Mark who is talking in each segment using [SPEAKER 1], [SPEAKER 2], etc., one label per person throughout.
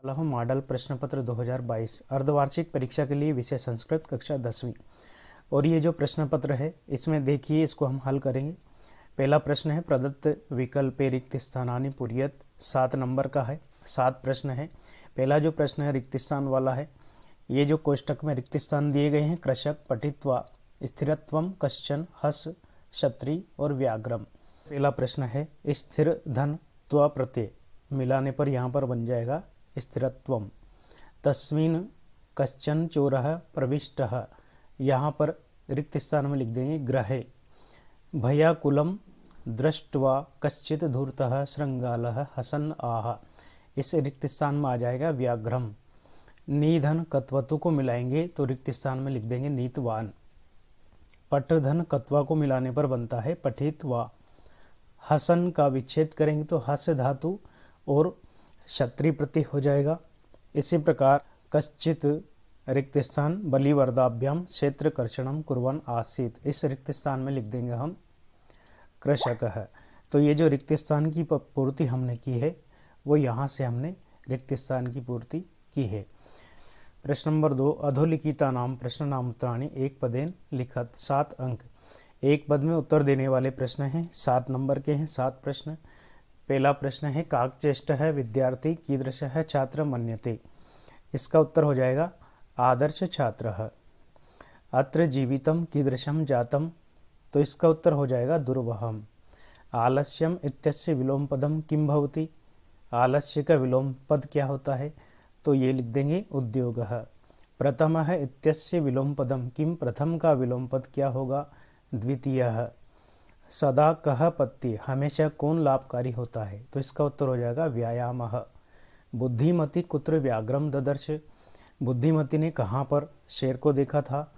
[SPEAKER 1] Model प्रश्न पत्र 2022 अर्धवार्षिक परीक्षा के लिए विषय संस्कृत कक्षा 10वीं। और ये जो प्रश्न पत्र है इसमें देखिए, इसको हम हल करेंगे। पहला प्रश्न है प्रदत्त विकल्पे रिक्त स्थानानि पूरयत, 7 नंबर का है, 7 प्रश्न है। पहला जो प्रश्न है रिक्त स्थान वाला है। ये जो कोष्टक में रिक्त स्थान दिए गए हैं, कृषक, पठित्वा, स्थिरत्वम, कश्चन, हस, क्षत्रि और व्याघ्रम। पहला प्रश्न है स्थिर धन त्व प्रत्यय मिलाने पर यहाँ पर बन जाएगा स्थिरत्वम। तस्मिन् कश्चन चोरः प्रविष्टः, यहाँ पर रिक्त स्थान में लिख देंगे गृहे। भयाकुलं दृष्ट्वा कश्चित् धूर्तः श्रृंगालः हसन् आह, इस रिक्त स्थान में आ जाएगा व्याघ्रम। निधन कत्वतु को मिलाएंगे तो रिक्त स्थान में लिख देंगे नीतवान। पटधन कत्वा को मिलाने पर बनता है पठित्वा। हसन का विच्छेद करेंगे तो हस धातु और क्षत्रि प्रत्यय हो जाएगा। इसी प्रकार कश्चित रिक्त स्थान बलिवर्दाभ्याम क्षेत्र कर्षणम कुर्वन् आसीत्, इस रिक्त स्थान में लिख देंगे हम कृषक है। तो ये जो रिक्त स्थान की पूर्ति हमने की है वो यहाँ से हमने रिक्त स्थान की पूर्ति की है। प्रश्न नंबर 2, अधोलिखिता नाम प्रश्न नामोत्तराणि एक पदेन लिखत, 7 अंक। एक पद में उत्तर देने वाले प्रश्न हैं, 7 नंबर के हैं 7 प्रश्न। पहला प्रश्न है काकचेष्ट है विद्यार्थी कीदृश है छात्र मन्यते, इसका उत्तर हो जाएगा आदर्श छात्र है। अत्र जीवितम कीदृशम जातम, तो इसका उत्तर हो जाएगा दुर्वहम। आलस्यम इत्यस्य विलोम पदम किम भवति, आलस्य का विलोम पद क्या होता है, तो ये लिख देंगे उद्योगः। प्रथमः इत्यस्य विलोम पदम किम, प्रथम का विलोम पद क्या होगा, द्वितीयः। सदा कह पत्ति, हमेशा कौन लाभकारी होता है, तो इसका उत्तर हो जाएगा व्यायामः। बुद्धिमति कुत्र व्याघ्रम ददर्श, बुद्धिमति ने कहाँ पर शेर को देखा था,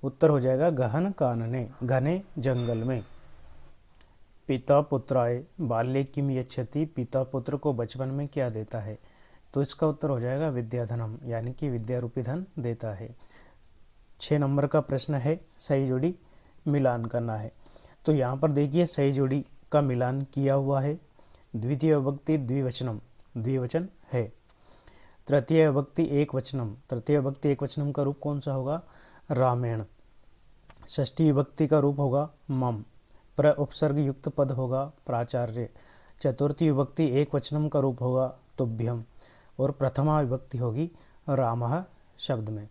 [SPEAKER 1] उत्तर हो जाएगा गहन कानने, घने जंगल में। पिता पुत्राय बाल्ये किम यच्छति, पिता पुत्र को बचपन में क्या देता है, तो इसका उत्तर हो जाएगा विद्याधनम, यानी कि विद्या रूपी धन देता है। 6 नंबर का प्रश्न है सही जोड़ी मिलान करना है। तो यहाँ पर देखिए सही जोड़ी का मिलान किया हुआ है। द्वितीय विभक्ति द्विवचनम, द्विवचन है। तृतीय विभक्ति एक वचनम, तृतीय विभक्ति एक वचनम का रूप कौन सा होगा, रामेण। षष्ठी विभक्ति का रूप होगा मम। प्र उपसर्ग युक्त पद होगा प्राचार्य। चतुर्थी विभक्ति एक वचनम का रूप होगा तुभ्यम। और प्रथमा विभक्ति होगी रामः शब्द में।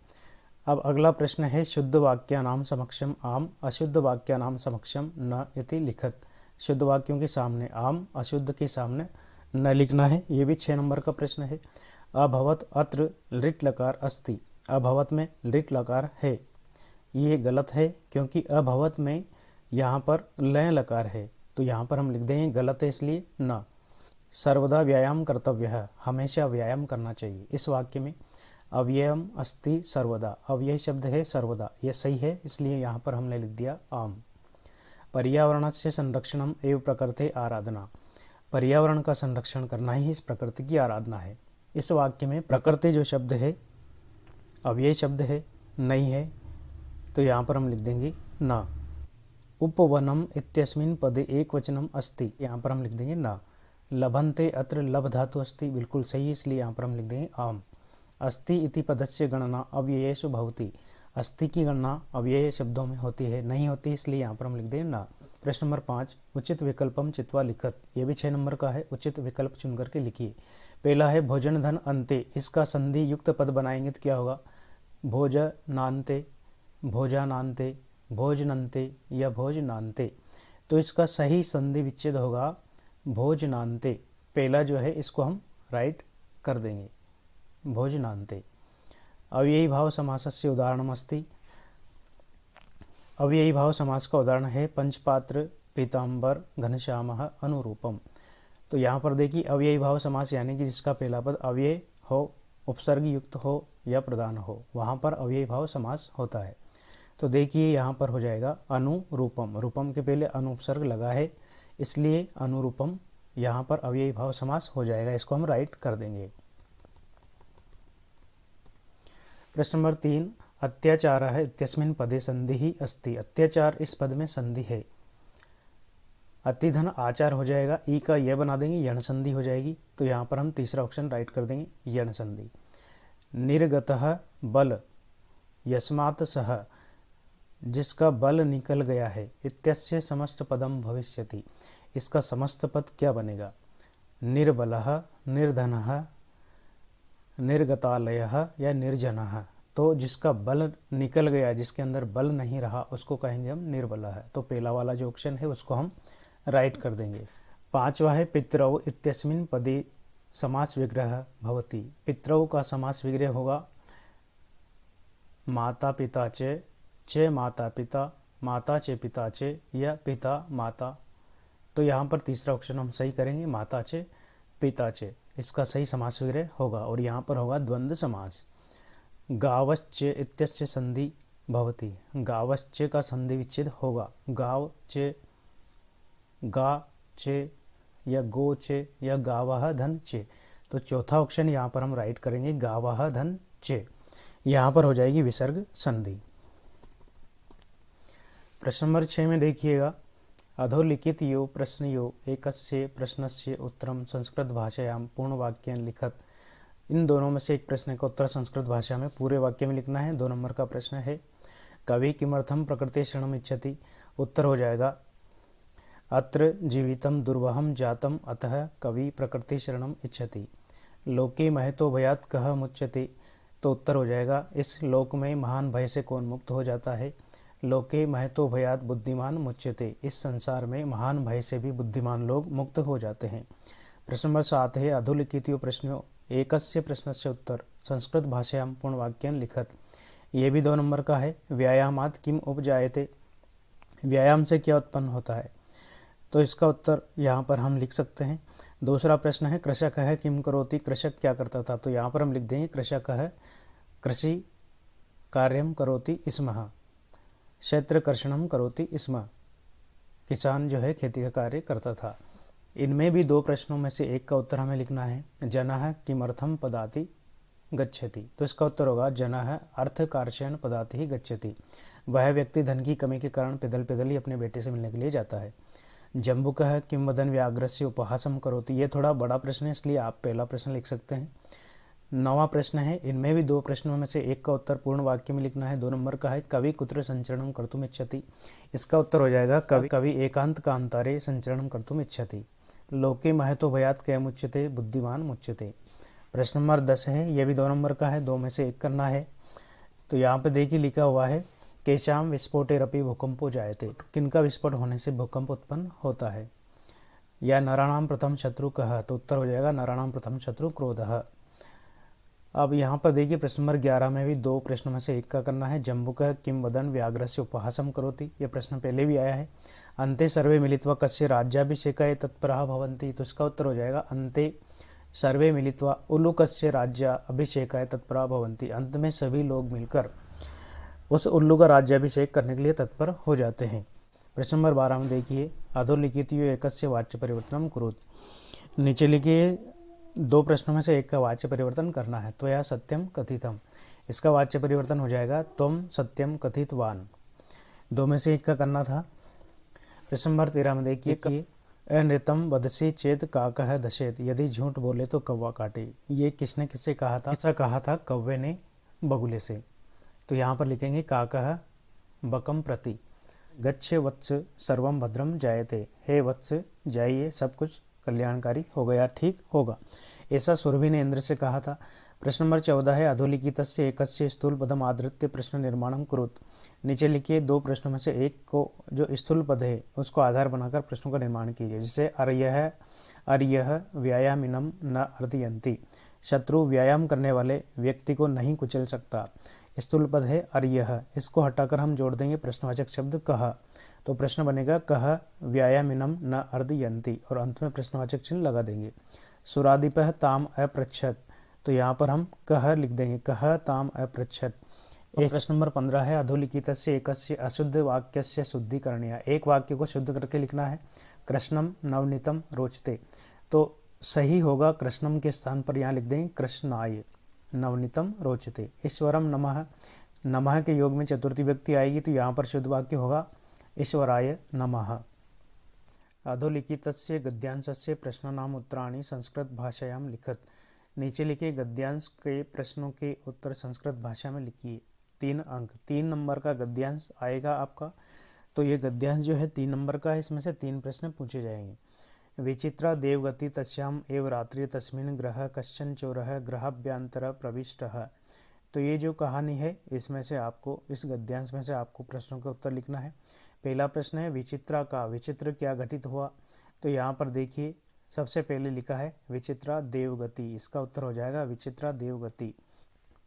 [SPEAKER 1] अब अगला प्रश्न है शुद्ध वाक्यानाम समक्षम आम, अशुद्ध वाक्यानाम समक्षम न इति लिखत। शुद्ध वाक्यों के सामने आम, अशुद्ध के सामने न लिखना है। ये भी 6 नंबर का प्रश्न है। अभवत अत्र लिट लकार अस्ति, अभवत में लिट लकार है, ये गलत है क्योंकि अभवत में यहाँ पर लय लकार है, तो यहाँ पर हम लिख देंगे गलत है इसलिए न। सर्वदा व्यायाम कर्तव्य है, हमेशा व्यायाम करना चाहिए। इस वाक्य में अव्ययम अस्ति सर्वदा, अव्यय शब्द है सर्वदा, यह सही है इसलिए यहाँ पर हमने लिख दिया आम। पर्यावरणस्य संरक्षणम एवं प्रकृते आराधना, पर्यावरण का संरक्षण करना ही इस प्रकृति की आराधना है। इस वाक्य में प्रकृति जो शब्द है अव्यय शब्द है, नहीं है, तो यहाँ पर हम लिख देंगे न। उपवनम इत्यस्मिन् पदे एक वचनम अस्ति, यहाँ पर हम लिख देंगे न। लभन्ते अत्र लभ धातु अस्ति, बिल्कुल सही, इसलिए यहाँ पर हम लिख देंगे आम। अस्ति इति पदस्य गणना अव्ययेषु भवति, अस्ति की गणना अव्यय शब्दों में होती है, नहीं होती, इसलिए यहाँ पर हम लिख देंगे ना। प्रश्न नंबर 5, उचित विकल्पम चित्वा लिखत, ये भी 6 नंबर का है। उचित विकल्प चुन करके लिखिए। पहला है भोजन धन अंते, इसका संधि युक्त पद बनाएंगे तो क्या होगा, भोजनान्ते, भोजानान्ते, भोजनन्ते या भोजनान्ते, तो इसका सही संधि विच्छेद होगा भोजनान्ते। पहला जो है इसको हम राइट कर देंगे भोजनान्ते। अव्ययी भाव समासस्य उदाहरणमस्ति, अव्ययी भाव समास का उदाहरण है पंचपात्र पीताम्बर घनश्यामः अनुरूपम। तो यहाँ पर देखिए अव्ययी भाव समास यानी कि जिसका पहला पद अव्यय हो, उपसर्ग युक्त हो या प्रधान हो, वहाँ पर अव्ययी भाव समास होता है। तो देखिए यहाँ पर हो जाएगा अनुरूपम, रूपम के पहले अनुपसर्ग लगा है इसलिए अनुरूपम, यहाँ पर अव्ययी भाव समास हो जाएगा, इसको हम राइट कर देंगे। प्रश्न नंबर 3, अत्याचारः इत्यस्मिन् पदे संधि अस्ति, अत्याचार इस पद में संधि है। अतिधन आचार हो जाएगा, ई का यह बना देंगे, यण संधि हो जाएगी। तो यहाँ पर हम तीसरा ऑप्शन राइट कर देंगे, यण संधि। निर्गतः बल यस्मात् सह, जिसका बल निकल गया है, इत्यस्य समस्त पदम भविष्यति, इसका समस्त पद क्या बनेगा? निर्बलः, निर्धनः, निर्गतालयः या निर्जनः। तो जिसका बल निकल गया, जिसके अंदर बल नहीं रहा, उसको कहेंगे हम निर्बलः। तो पहला वाला जो ऑप्शन है उसको हम राइट कर देंगे। पांचवा है पितरौ इत्यस्मिन् पदे समास विग्रह भवति। पितरौ का समास विग्रह होगा माता पिता चे माता पिता, माता चे पिता चे या पिता माता। तो यहाँ पर तीसरा ऑप्शन हम सही करेंगे, माता चे पिता चे, इसका सही समास विग्रह होगा। और यहाँ पर होगा द्वंद्व समास। गावश्चे इत्यस्य संधि भवति, गावश्चे का संधि विच्छेद होगा, गाव चे, गा चे या गो चे या गावः धन चे। तो चौथा ऑप्शन यहाँ पर हम राइट करेंगे, गावः धन चे, यहाँ पर हो जाएगी विसर्ग संधि। प्रश्न नंबर 6 में देखिएगा, अधोलिखित यो प्रश्नयो एकस्य प्रश्नस्य उत्तरम संस्कृत भाषायां पूर्ण वाक्येन लिखत। इन दोनों में से एक प्रश्न का उत्तर संस्कृत भाषा में पूरे वाक्य में लिखना है। 2 नंबर का प्रश्न है, कवि किमर्थम प्रकृते शरणम इच्छति। उत्तर हो जाएगा, अत्र जीवितम दुर्वहम जातम अतः कवि प्रकृति शरणम इच्छति। लोके महतो भयात् कः मुच्यते। तो उत्तर हो जाएगा, इस लोक में महान भय से कौन मुक्त हो जाता है। लोके महतो भयात् बुद्धिमान मुच्यते, इस संसार में महान भय से भी बुद्धिमान लोग मुक्त हो जाते हैं। प्रश्न नंबर 7 है, अधोलिखितो प्रश्नों एकस्य प्रश्नस्य उत्तर संस्कृत भाषायां पूर्ण वाक्येन लिखत। ये भी 2 नंबर का है, व्यायामात् किम उपजायते, व्यायाम से क्या उत्पन्न होता है। तो इसका उत्तर यहाँ पर हम लिख सकते हैं। दूसरा प्रश्न है, कृषक है किम करोति, कृषक क्या करता था। तो यहाँ पर हम लिख देंगे, कृषक है कृषि कार्यम करोति स्म, क्षेत्र कर्षणम करोति स्म, किसान जो है खेती का कार्य करता था। इनमें भी 2 प्रश्नों में से एक का उत्तर हमें लिखना है, जनः किमर्थम पदाति गच्छति। तो इसका उत्तर होगा, जनः अर्थ कार्षण पदाति ही गच्छति, वह व्यक्ति धन की कमी के कारण पैदल पैदल ही अपने बेटे से मिलने के लिए जाता है। जम्बुकः किम वदन व्याघ्रस्य उपहासम करोति, ये थोड़ा बड़ा प्रश्न है, इसलिए आप पहला प्रश्न लिख सकते हैं। 9वां प्रश्न है, इनमें भी 2 प्रश्नों में से एक का उत्तर पूर्ण वाक्य में लिखना है। 2 नंबर का है, कवि कुत्र संचरणम कर्तुम इच्छति। इसका उत्तर हो जाएगा, कवि एकांत कांतारे संचरणम कर्तुम इच्छति। लोके महतो भयात् कः मुच्यते, बुद्धिमान मुच्यते। प्रश्न नंबर 10 है, यह भी 2 नंबर का है, 2 में से एक करना है। तो यहाँ पे देखिए लिखा हुआ है, केशाम विस्फोटेरपि भूकंपो जायते, किनका विस्फोट होने से भूकंप उत्पन्न होता है। या नराणाम प्रथम शत्रु कः, तो उत्तर हो जाएगा, नराणाम प्रथम शत्रु क्रोधः। अब यहाँ पर देखिए प्रश्न नंबर 11 में भी 2 प्रश्नों में से एक का करना है। जम्बुकः किम वदन व्याघ्रस्य उपहासम करोति, यह प्रश्न पहले भी आया है। अन्ते सर्वे मिलित्वा कस्य राज्याभिषेकाय तत्पराः भवन्ति, तो इसका उत्तर हो जाएगा, अन्ते सर्वे मिलित्वा उल्लूकस्य राज्याभिषेकाय तत्पराः भवन्ति, अंत में सभी लोग मिलकर उस उल्लू का राज्याभिषेक करने के लिए तत्पर हो जाते हैं। प्रश्न नंबर 12 में देखिए, अधोलिखितो एकस्य वाच्य परिवर्तनम कुरुत। नीचे लिखिए 2 प्रश्नों में से एक का वाच्य परिवर्तन करना है। तो यह सत्यम कथितम, इसका वाच्य परिवर्तन हो जाएगा, तुम सत्यम कथितवान। 2 में से एक का करना था। प्रश्न नंबर 13 में देखिए कि अनृतम वदसि चेत काकः दशेत, यदि झूठ बोले तो कौवा काटे। ये किसने किससे कहा था। ऐसा कहा था कौवे ने बगुले से। तो यहाँ पर लिखेंगे, काकः बकम प्रति, गच्छ वत्स सर्वम भद्रम जायते, हे वत्स जाइए सब कुछ कल्याणकारी हो गया, ठीक होगा, ऐसा सुरभि ने इंद्र से कहा था। प्रश्न नंबर 14 है, अधोलिखितस्य एकस्य स्थूल पदम आधृत्य प्रश्न निर्माणम कुरुत। नीचे लिखिए 2 प्रश्नों में से एक को जो स्थूल पद है उसको आधार बनाकर प्रश्नों का निर्माण कीजिए। जैसे अर्यः व्यायामिनम न अर्दयन्ति, शत्रु व्यायाम करने वाले व्यक्ति को नहीं कुचल सकता। स्थूल पद है अर्यः, इसको हटाकर हम जोड़ देंगे प्रश्नवाचक शब्द कः, तो प्रश्न बनेगा कः व्यायामिनम न अर्दयन्ति, और अंत में प्रश्नवाचक चिन्ह लगा देंगे। सुरादीपः ताम अपृच्छत, तो यहाँ पर हम कः लिख देंगे, कः ताम अपृच्छत। प्रश्न नंबर 15 है, अधोलिखितस्य एकस्य अशुद्ध वाक्यस्य शुद्धिकरणीय, एक वाक्य को शुद्ध करके लिखना है। कृष्णम नवनीतम रोचते, तो सही होगा कृष्णम के स्थान पर यहाँ लिख देंगे कृष्णाय नवनीतम रोचते। ईश्वरम नमः, नमः के योग में चतुर्थी व्यक्ति आएगी, तो यहाँ पर शुद्ध वाक्य होगा ईश्वराय नमः। अधोलिखितस्य गद्यांशस्य प्रश्नानाम् उत्तराणि संस्कृत भाषायां लिखत। नीचे लिखे गद्यांश के प्रश्नों के उत्तर संस्कृत भाषा में लिखिए। 3 अंक, 3 नंबर का गद्यांश आएगा आपका। तो ये गद्यांश जो है 3 नंबर का है, इसमें से 3 प्रश्न पूछे जाएंगे। विचित्रा देवगति तस्याम एव रात्रि तस्मिन् ग्रह कश्चन चोरः ग्रहाभ्यंतर प्रविष्टः। तो ये जो कहानी है इसमें से आपको, इस गद्यांश में से आपको प्रश्नों का उत्तर लिखना है। पहला प्रश्न है विचित्रा का विचित्र क्या घटित हुआ। तो यहाँ पर देखिए सबसे पहले लिखा है विचित्रा देवगति, इसका उत्तर हो जाएगा विचित्रा देवगति।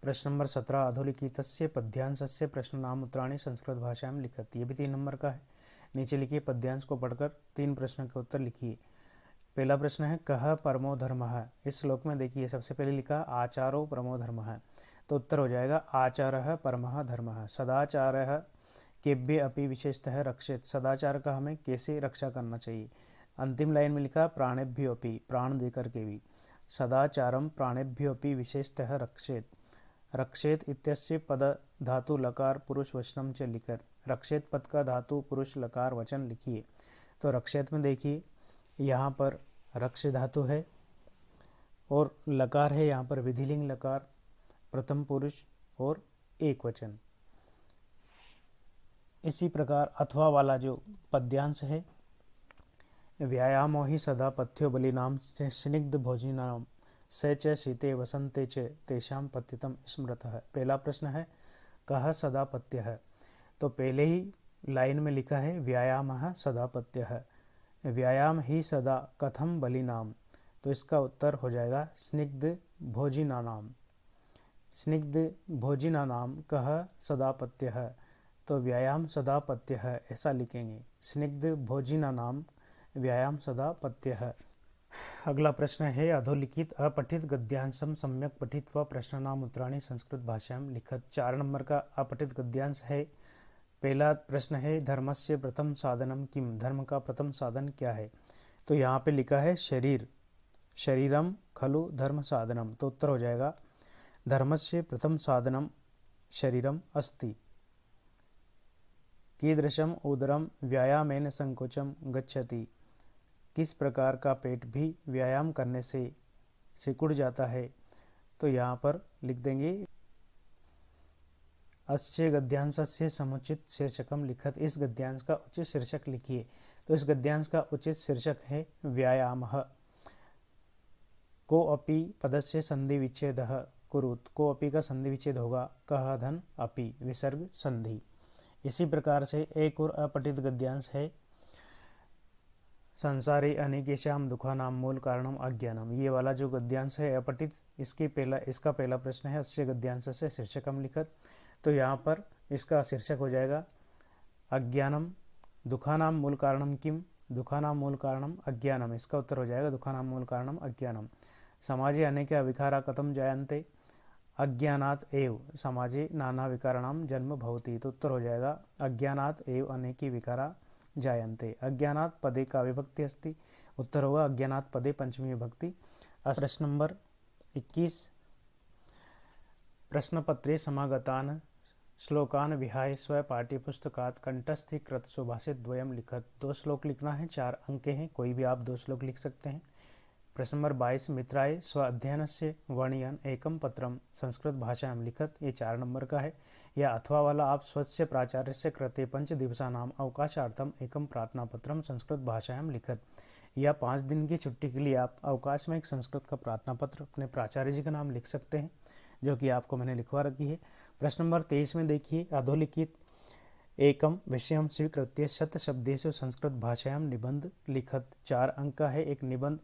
[SPEAKER 1] प्रश्न नंबर 17 अधोलिखितस्य पद्यांशस्य प्रश्नानाम् उत्तराणि संस्कृत भाषा में लिखत। ये भी 3 नंबर का है। नीचे लिखिए पद्यांश को पढ़कर 3 प्रश्नों के उत्तर लिखिए। पहला प्रश्न है कह परमो धर्मः। इस श्लोक में देखिए सबसे पहले लिखा आचारो परमो धर्मः, तो उत्तर हो जाएगा आचारः परमः धर्मः। सदाचारः केभ्य अपि विशेषतः रक्षेत। सदाचार का हमें कैसे रक्षा करना चाहिए। अंतिम लाइन में लिखा प्राणेभ्यो अपि, प्राण देकर के भी। सदाचारम प्राणेभ्यो अपि विशेषतः रक्षेत। रक्षेत इत्यस्य पद धातु लकार पुरुष वचनम च लिखत। रक्षेत पद का धातु पुरुष लकार वचन लिखिए। तो रक्षेत में देखिए यहाँ पर रक्ष धातु है और लकार है, यहाँ पर विधिलिंग लकार, प्रथम पुरुष और एक वचन। इसी प्रकार अथवा वाला जो पद्यांश है व्यायामो हि सदा पथ्यो बलिनाम स्निग्ध भोजिनाम स च शीते वसंते च तेषां पतितम स्मृतः। पहला प्रश्न है कह सदा पथ्यः। तो पहले ही लाइन में लिखा है व्यायामः सदा पथ्यः, व्यायाम ही सदा कथम बलिनाम। तो इसका उत्तर हो जाएगा स्निग्ध भोजिनानाम। स्निग्ध भोजिनानाम कह सदा पथ्यः, तो व्यायाम सदा पथ्यः ऐसा लिखेंगे। स्निग्ध भोजिनानाम व्यायाम सदा पथ्यः। अगला प्रश्न है अधोलिखित अपठित गद्यांशम सम्यक पठित्वा प्रश्नानाम् उत्तराणि संस्कृत भाषा में लिखत। 4 नंबर का अपठित गद्यांश है। पहला प्रश्न है धर्मस्य प्रथम साधनम किम। धर्म का प्रथम साधन क्या है। तो यहाँ पे लिखा है शरीर, शरीरम खलु धर्म साधनम। तो उत्तर हो जाएगा धर्मस्य प्रथम साधनम शरीरम अस्ति। कीदृशम उदरम व्यायामेन संकोचम गच्छति। किस प्रकार का पेट भी व्यायाम करने से सिकुड़ जाता है। तो यहाँ पर लिख देंगे अस्य गद्यांशस्य समुचित शीर्षकम लिखत। इस गद्यांश का उचित शीर्षक लिखिए। तो इस गद्यांश का उचित शीर्षक है व्यायामः। को अपि पदस्य संधि विच्छेदः कुरुत। को अपि का संधि विच्छेद होगा कह धन अपि विसर्ग संधि। इसी प्रकार से एक और अपठित गद्यांश है संसारे अनेकेषां दुखानां मूल कारणम अज्ञानम। ये वाला जो गद्यांश है अपठित, इसका पहला प्रश्न है अस्य गद्यांश से शीर्षकम लिखत। तो यहाँ पर इसका शीर्षक हो जाएगा अज्ञानम। दुखानां मूल कारणम किम। दुखानां मूल कारणम अज्ञानम। इसका उत्तर हो जाएगा दुखानां मूल कारणम अज्ञानम। समाजे अनेके विकारा कथम जायन्ते। अज्ञानात् एव समाजे नाना विकाराणां जन्म भवति। तो उत्तर हो जाएगा अज्ञानात् एव अनेके विकारा जायन्ते। अज्ञानात् पदे का विभक्ति अस्ति। उत्तर होगा अज्ञानात् पदे पंचमी विभक्ति। प्रश्न नंबर 21 प्रश्नपत्रे समागतान् श्लोकान् विहाय स्व पाठ्यपुस्तकात् कंठस्थीकृत सुभाषित द्वयम् लिखत। 2 श्लोक लिखना है, 4 अंक हैं, कोई भी आप 2 श्लोक लिख सकते हैं। प्रश्न नंबर 22 मित्राय स्व अध्ययनस्य वर्णयन् एकं पत्रं संस्कृत भाषायां लिखत। ये 4 नंबर का है। या अथवा वाला आप स्वस्य प्राचार्यस्य कृते 5 दिवसानां अवकाशार्थम एकं प्रार्थना पत्रं संस्कृत भाषायां लिखत। या 5 दिन की छुट्टी के लिए आप अवकाश में एक संस्कृत का प्रार्थना पत्र अपने प्राचार्य जी का नाम लिख सकते हैं, जो कि आपको मैंने लिखवा रखी है। प्रश्न नंबर 23 में देखिए अधोलिखित एकम विषयम स्वीकृत्य शत शब्देषु संस्कृत भाषायां निबंध लिखत। 4 अंक का है एक निबंध।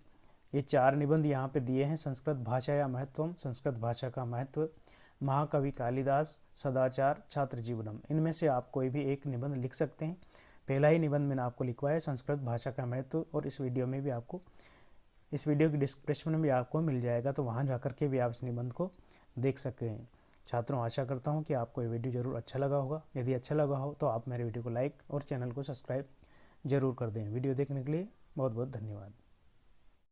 [SPEAKER 1] ये 4 निबंध यहाँ पे दिए हैं। संस्कृत भाषा या महत्वम, संस्कृत भाषा का महत्व, महाकवि कालिदास, सदाचार, छात्र जीवनम। इनमें से आप कोई भी एक निबंध लिख सकते हैं। पहला ही निबंध मैंने आपको लिखवाया संस्कृत भाषा का महत्व, और इस वीडियो में भी आपको, इस वीडियो की डिस्क्रिप्शन में भी आपको मिल जाएगा, तो वहाँ जा करके भी आप इस निबंध को देख सकते हैं। छात्रों, आशा करता हूँ कि आपको ये वीडियो जरूर अच्छा लगा होगा। यदि अच्छा लगा हो तो आप मेरे वीडियो को लाइक और चैनल को सब्सक्राइब जरूर कर दें। वीडियो देखने के लिए बहुत बहुत धन्यवाद।